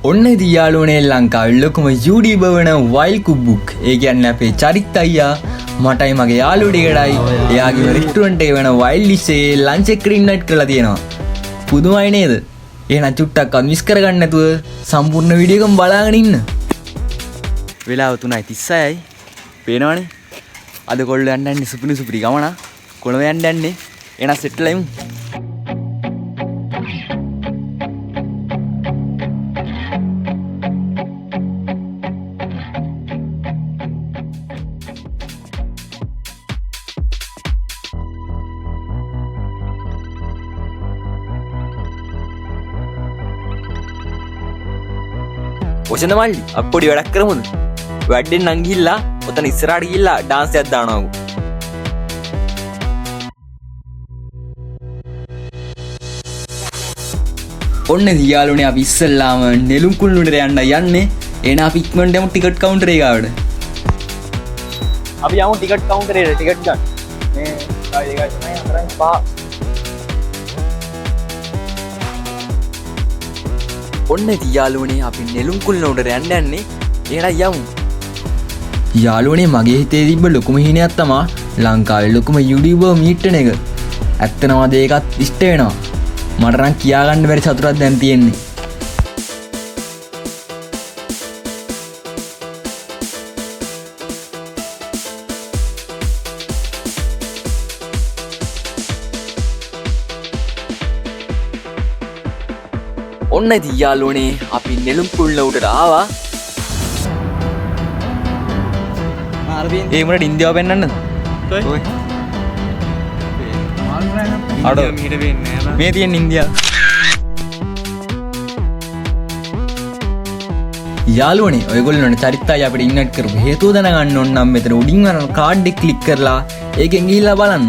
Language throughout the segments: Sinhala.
ඔන්න ඉතින් යාළුවනේ ලංකාවේ ලොකුම YouTuber වෙන වයිල් කුබ්බුක්. ඒ කියන්නේ අපේ චරිත් අයියා මටයි මගේ යාළුවෙක් එකටයි එයාගේ රෙස්ටුරන්ට් එක වෙන වයිල් ඩිෂ් එකේ ලන්ච් එක ඉන්වයිට් කරලා තියෙනවා. පුදුමයි නේද? එහෙනම් චුට්ටක් මිස් කරගන්න නැතුව සම්පූර්ණ වීඩියෝ එකම බලාගෙන ඉන්න. වෙලාව 3:36යි. පේනවනේ. අද කොල්ලෝ යන්නේ සුපිරි ගමන. කොළඹ යන්නේ. එහෙනම් සෙට් වෙලා ඉමු. ඔසන මල්ලි අප්පොඩි වැඩක් කරමුද? වැඩෙන් නම් ගිහිල්ලා ඔතන ඉස්සරහට ගිහිල්ලා ඩාන්ස් එකක් දානවා. ඔන්න දියාලුනේ අපි ඉස්සල්ලාම නෙළුම් කුළුණට යන්නේ. එහෙනම් අපි ඉක්මනට යමු ටිකට් කවුන්ටර් එක ගාවට. අපි යමු ටිකට් කවුන්ටරේට ටිකට් ගන්න. මේ ආයි එකයි තමයි අතරයි පහ. ඔන්න යාළුවනේ අපි නෙළුම් කුළුණට යන්නේ. එහෙනම් යමු. යාළුවනේ මගේ හිතේ තිබ්බ ලොකුම හිණයක් තමයි ලංකාවේ ලොකුම YouTuber මීට් වෙන එක. ඇත්තටම අද ඒකත් ඉෂ්ට වෙනවා. මට නම් කියා ගන්න බැරි සතුටක් දැන් තියෙන්නේ. ඔන්න ඉතින් යාළුවනේ අපි නෙළුම් කුළුණ උඩට ආවා. ඒ මොනට ඉන්දියාව පෙන්නන්නද? ඔය. අඩෝ මීට වෙන්නේ නැහැ. මේ තියෙන ඉන්දියාව. යාළුවනේ ඔයගොල්ලෝනේ චරිතය අපිට ඉන්වයිට් කරපු හේතුව දැනගන්න ඕන නම් මෙතන උඩින් වරන කාඩ් එක ක්ලික් කරලා ඒකෙන් ගිහිල්ලා බලන්න.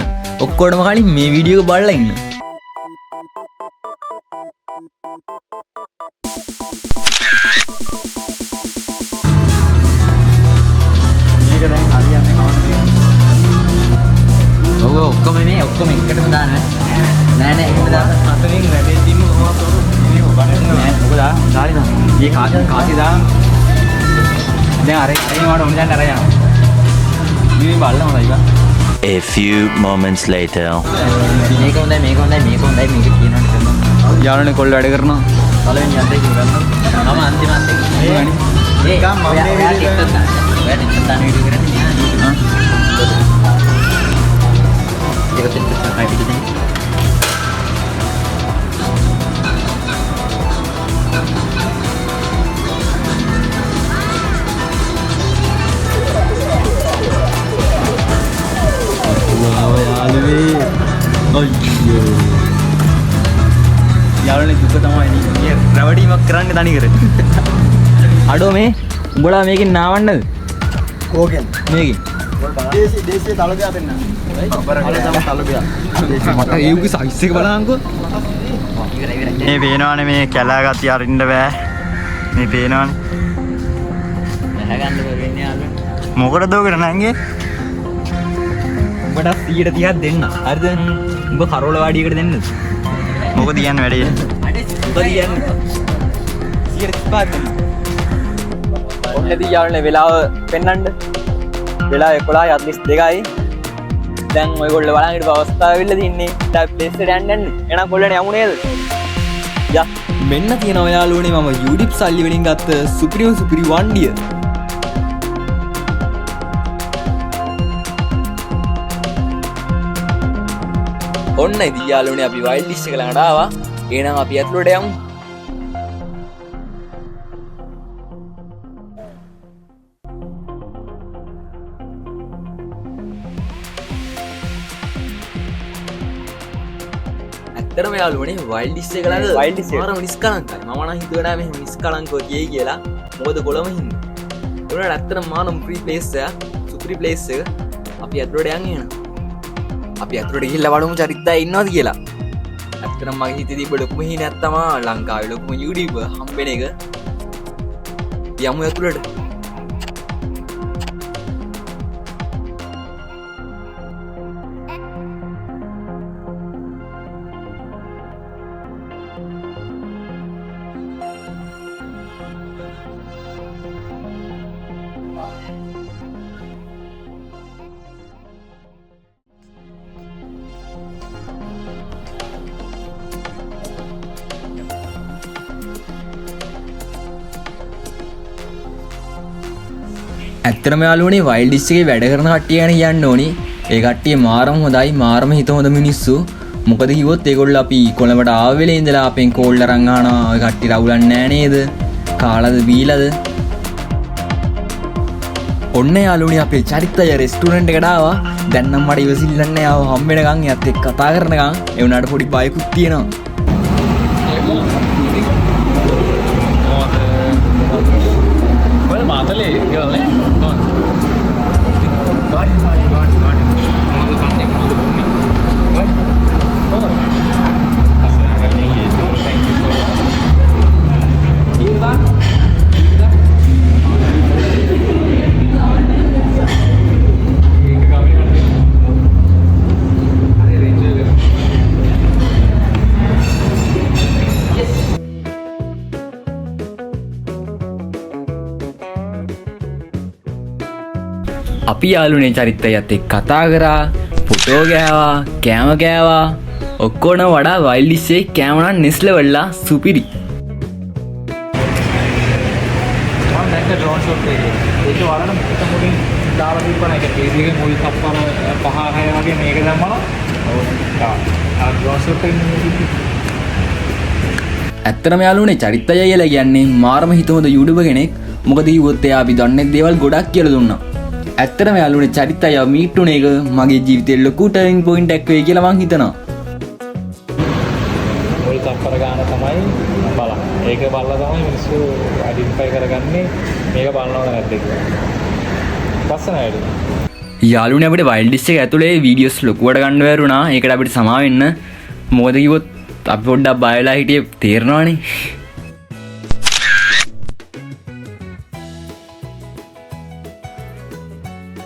ඔක්කොටම කලින් මේ වීඩියෝ එක බලලා ඉන්න. ඔක්කොම එකටම දාන්න නෑ එකම දාන්න අතනින් වැඩේ තින්න කොහොමද මේ ඔබට නෑ ඔබ දාන්න මේ කාසි දාන්න දැන් අර මට ඕන දැන් අර යනවා මේ බලන්න හොඳයි. A few moments later මේක හොඳයි මේක කියනවාට කරනවා. යාළුවනේ කොල්ල වැඩ කරනවා. පළවෙනි යන්ත්‍රේ කරනවා. මම අන්තිමත් ඒක මම මේ වීඩියෝ දාන්න වීඩියෝ කරන්නේ ඒක දෙන්න තමයි පිටින්. යාළුවනේ දුක තමයි නේ රැවටීමක් කරන්න තනි කර. අඩෝ මේ උඹලා මේකෙන් නාවන්නද? කෝකෙන්? මේකෙන්. දේශීය තලබියා දෙන්න. මට ඒකේ සයිස් එක බලහන්කෝ. මේ පේනවනේ මේ කැලා ගතිය අරින්න බෑ. මේ පේනවනේ. නැහැ ගන්න වෙන්නේ යාළුවනේ. මොකටද ඔකට නැංගේ? උඹට 130ක් දෙන්න. හරිද? උඹ කරෝල වාඩියකට දෙන්නද? මොකද කියන්නේ වැඩේ? උඹ කියන්නේ 135ක් දෙන්න. ඔන්නදී යාළුවනේ වෙලාව පෙන්නන්න. වෙලාව 11:42යි. දැන් ඔයගොල්ලෝ බලන් හිටපු අවස්ථාව වෙන්න තින්නේ. ටැප් ප්ලේස් එකට යන්න. එහෙනම් කොල්ලනේ යමු නේද? යා මෙන්න තියෙනවා යාළුවනේ මම YouTube සල්ලි වලින් ගත්ත සුපිරි වණ්ඩිය. ඔන්න ඉතින් යාළුවනේ අපි වයිල්ඩ් ඩිෂ් එක ළඟට ආවා. එහෙනම් අපි ඇතුළට යමු. ඇත්තටම යාළුවනේ වයිල්ඩ් ඩිෂ් එක ළඟ වයිල්ඩ් ඩිෂ් එක මාරම නිස්කලංකයි. මම නම් හිතුවේ නෑ මෙහෙම නිස්කලංකව කියයි කියලා. මොකද කොළඹ හින්දා. ඒකට ඇත්තටම මාරම ෆ්‍රී ප්ලේස් එක, සුපිරි ප්ලේස් එක. අපි ඇතුළට යන් එහෙනම්. අපි ඇතුළට ගිහිල්ලා බලමු චරිතය ඉන්නවද කියලා. ඇත්තටම මගේ හිතේ තිබ්බ ලොකුම හිණයක් තමයි ලංකාවේ ලොකුම YouTuber හම්බෙන එක. යමු ඇතුළට. ඇත්තටම යාළුවනේ වයිල්ඩ් ලිස්ට් එකේ වැඩ කරන කට්ටිය ගැන කියන්න ඕනි. ඒ කට්ටිය මාරම හොඳයි, මාරම හිත හොඳ මිනිස්සු. මොකද කිව්වොත් ඒගොල්ලෝ අපි කොළඹට ආව වෙලේ ඉඳලා අපෙන් කෝල් අරන් ආනවා. ඔය කට්ටිය රවුලන්නේ නෑ නේද? කාලාද බීලාද? ඔන්න යාළුවනේ අපේ චරිතය රෙස්ටුරන්ට් එකට ආවා. දැන් නම් මට ඉවසිල්ල නැහැ. ආව හම් වෙනකන් එයාත් එක්ක කතා කරනකන් ඒ වුණාට පොඩි බයකුත් තියෙනවා. මාතලේ ගලනේ අපි යාළුවනේ චරිතයත් එක්ක කතා කරා, ෆොටෝ ගෑවා, කෑම කෑවා. ඔක්කොම වඩා වයිල්ඩ් ලිස්ට් එකේ කෑම නම් නෙස් ලෙවල්ලා සුපිරි. මම දැක්ක ඩ්‍රෝන් ෂොට් එකේ ඒක වලන මුලින් දාලා දීපන එක කේසියක මුල් කප්පර 5-6 වගේ මේක දැම්මම ආ ඩ්‍රෝන් ෂොට් එකේ ඇත්තටම යාළුවනේ චරිතය කියලා කියන්නේ මාරම හිත හොඳ යූටියුබර් කෙනෙක්. මොකද කිව්වොත් එයා අපි දන්නේ දේවල් ගොඩක් කියලා දුන්නා. ඇත්තටම යාළුවනේ චරිතය මීට් උන එක මගේ ජීවිතේ ලොකු ටර්නින් පොයින්ට් එකක් වෙයි කියලා මං හිතනවා. මුල් කප්පර ගන්න තමයි බලන්න. ඒක බලලා තමයි මිනිස්සු අයිඩෙන්ටිෆයි කරගන්නේ මේක බලනවද නැද්ද කියලා. පස්සනයිද? යාළුවනේ අපිට වයිල්ඩ් ලිස්ට් එක ඇතුලේ වීඩියෝස් ලොකුවට ගන්න බැරුණා. ඒකට අපිට සමා වෙන්න. මොකද කිව්වොත් අපි පොඩ්ඩක් බය වෙලා හිටියේ තේරෙනවනේ.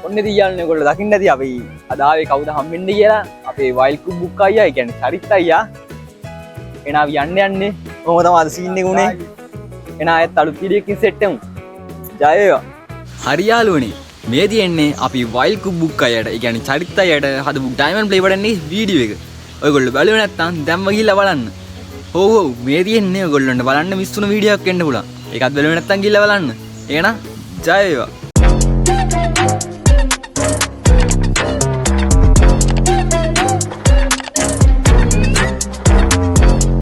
ඔන්න ඉතින් යාළුවනේ ඔයගොල්ලෝ දකින්න ඇති අපි අද ආවේ කවුද හම්බෙන්නේ කියලා. අපේ වයිල්ඩ් කුබුක් අයියා, ඒ කියන්නේ චරිත අයියා. එන අපි යන්නේ කොහොමද තමයි අද සීන් එක උනේ. එන ආයෙත් අලුත් වීඩියෝ එකකින් සෙට් වෙමු. ජය වේවා. හරි යාළුවනේ. මේ තියෙන්නේ අපි වයිල්ඩ් කුබුක් අයියාට, ඒ කියන්නේ චරිත අයියාට හදපු ඩයමන්ඩ් ප්ලේ බටන්නේ වීඩියෝ එක. ඔයගොල්ලෝ බලුවේ නැත්නම් දැම්ම ගිහිල්ලා බලන්න. ඔව් මේ තියෙන්නේ ඔයගොල්ලන්ට බලන්න මිස් වුණ වීඩියෝ එකක් එන්න පුළුවන්. ඒකත් බලුවේ නැත්නම් ගිහිල්ලා බලන්න. එහෙනම් ජය වේවා.